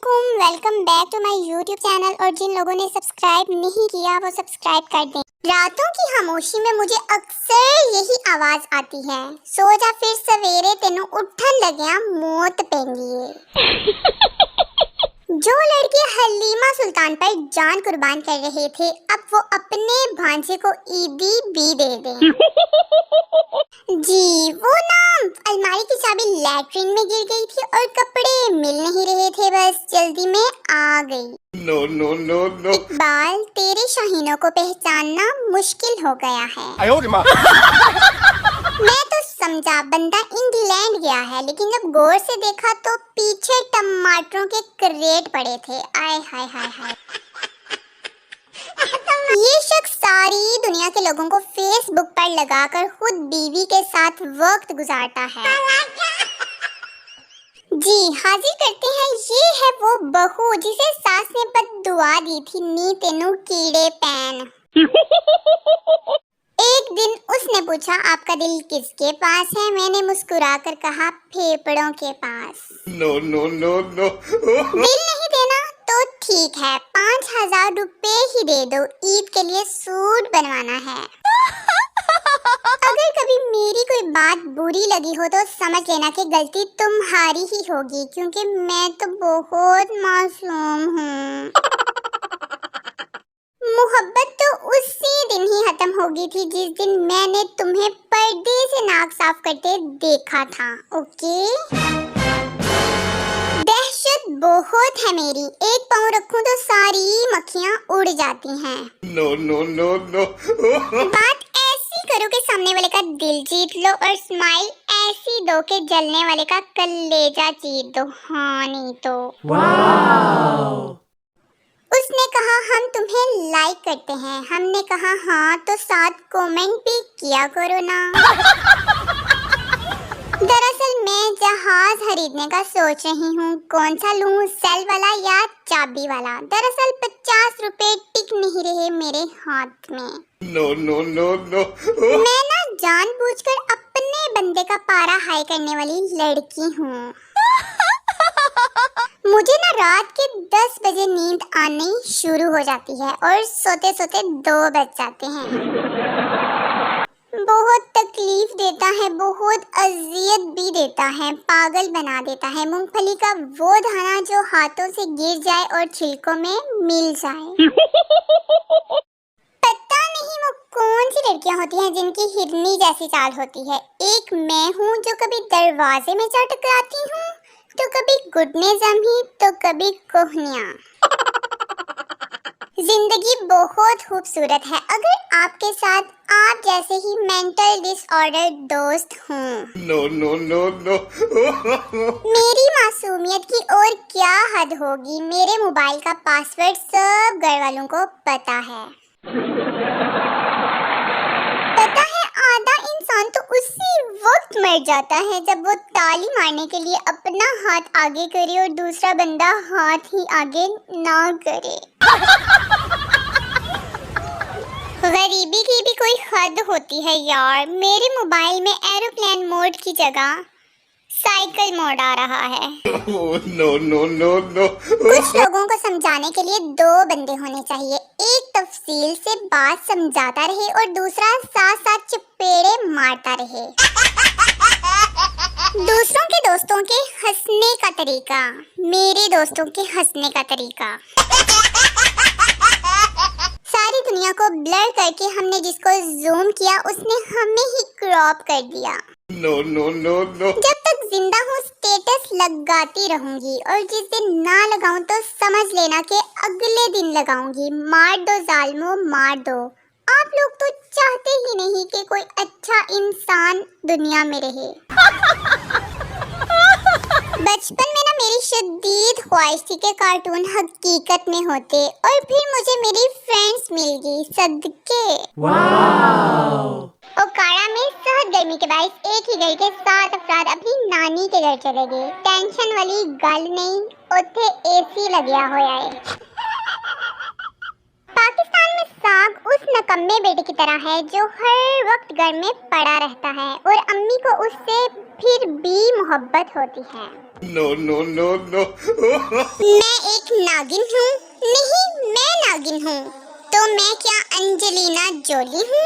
अस्सलामुअलैकुम, welcome back to my YouTube channel. और जिन लोगों ने सब्सक्राइब नहीं किया वो सब्सक्राइब कर दें। रातों की खामोशी में मुझे अक्सर यही आवाज आती है, सो जा फिर सवेरे तेनू उठन लग्या मौत पेंगी। जो लड़के हलीमा सुल्तान पर जान कुर्बान कर रहे थे, अब वो अपने भांजे को ईदी भी दे दें। जी वो ना अलमारी की चाबी लैट्रिन में गिर गई थी और कपड़े मिल नहीं रहे थे, बस जल्दी में आ गई। No no no no. Iqbal, तेरे शाहीनों को पहचानना मुश्किल हो गया है। मैं तो समझा बंदा इंग्लैंड गया है, लेकिन जब गौर से देखा तो पीछे टमाटरों के क्रेट पड़े थे। आय हाय हाय हाय। ये शख्स सारी दुनिया के लोगों को फेसबुक पर लगाकर खुद बीवी के साथ वक्त गुजारता है। जी हाजिर करते हैं, ये है वो बहू जिसे सास ने बद्दुआ दी थी, नी तेनू कीड़े पैन। एक दिन उसने पूछा आपका दिल किसके पास है? मैंने मुस्कुराकर कहा फेफड़ों के पास। No no no no. दिल नहीं देना तो ठीक है, 5,000 रुपए ही दे दो, ईद के लिए सूट बनवाना है। अगर कभी मेरी कोई बात बुरी लगी हो तो समझ लेना कि गलती तुम्हारी ही होगी, क्योंकि मैं तो बहुत मासूम हूँ। मोहब्बत तो उसी दिन ही खत्म होगी थी जिस दिन मैंने तुम्हें पर्दे से नाक साफ करते देखा था। ओके? दहशत बहुत है मेरी, एक पाँव रखूं तो सारी मक्खियाँ उड़ जाती हैं। No no no no. बात ऐसी करो कि सामने वाले का दिल जीत लो और स्माइल ऐसी दो कि जलने वाले का कलेजा जीत दो। हाँ नहीं तो। वाव। उसने कहा हम तुम्हें लाइक करते हैं, हमने कहा हाँ तो साथ कमेंट भी किया करो ना। दरअसल मैं जहाज खरीदने का सोच रही हूँ, कौन सा लूँ, सेल वाला या चाबी वाला? दरअसल 50 रुपए टिक नहीं रहे मेरे हाथ में। No no no no. मैं ना जानबूझकर अपने बंदे का पारा हाई करने वाली लड़की हूँ। मुझे ना रात के 10 बजे नींद आनी शुरू हो जाती है और सोते सोते 2 बज जाते हैं। बहुत तकलीफ देता है, बहुत अजियत भी देता है, पागल बना देता है। मूंगफली का वो दाना जो हाथों से गिर जाए और छिलकों में मिल जाए। पता नहीं वो कौन सी लड़कियां होती हैं जिनकी हिरनी जैसी चाल होती है। एक मैं हूँ जो कभी दरवाजे में जा टकराती हूँ, तो कभी घुटने जमी, तो कभी कोहनियाँ। जिंदगी बहुत खूबसूरत है अगर आपके साथ आप जैसे ही मेंटल डिसऑर्डर दोस्त हों। No no no no. मेरी मासूमियत की और क्या हद होगी, मेरे मोबाइल का पासवर्ड सब घर वालों को पता है। पता है आधा इंसान तो उसी वक्त मर जाता है जब वो ताली मारने के लिए अपना हाथ आगे करे और दूसरा बंदा हाथ ही आगे ना करे। गरीबी की भी कोई हद होती है यार। मेरे मोबाइल में एरोप्लेन मोड की जगह साइकिल मोड आ रहा है। No no no no. कुछ लोगों को समझाने के लिए 2 बंदे होने चाहिए, एक तफसील से बात समझाता रहे और दूसरा साथ साथ चपेड़े मारता रहे। दूसरों के दोस्तों के हंसने का तरीका, मेरे दोस्तों के हंसने का तरीका। सारी दुनिया को ब्लर करके हमने जिसको जूम किया उसने हमें ही क्रॉप कर दिया। No no no no. जब तक जिंदा हूँ स्टेटस लगाती रहूंगी और जिस दिन ना लगाऊं तो समझ लेना कि अगले दिन लगाऊंगी। मार दो जालिमों, मार दो। आप लोग तो चाहते ही नहीं कि कोई अच्छा इंसान दुनिया में रहे। बचपन में ना मेरी शदीद ख्वाहिश थी कि कार्टून हकीकत में होते और फिर मुझे मेरी फ्रेंड्स मिल गई सदके। वाव। ओकाड़ा में सहद गर्मी के बाइस एक ही घर के 7 अफराद अपनी नानी के घर चले गए। टेंशन वाली गल नहीं, उत्थे एसी लग्या होया है। पाकिस्तान में साग उस नकम्मे बेटे की तरह है जो हर वक्त घर में पड़ा रहता है और अम्मी को उससे फिर भी मोहब्बत होती है। No, no, no, no. मैं एक नागिन हूँ? नहीं, मैं नागिन हूँ। तो मैं क्या अंजेलिना जोली हूँ?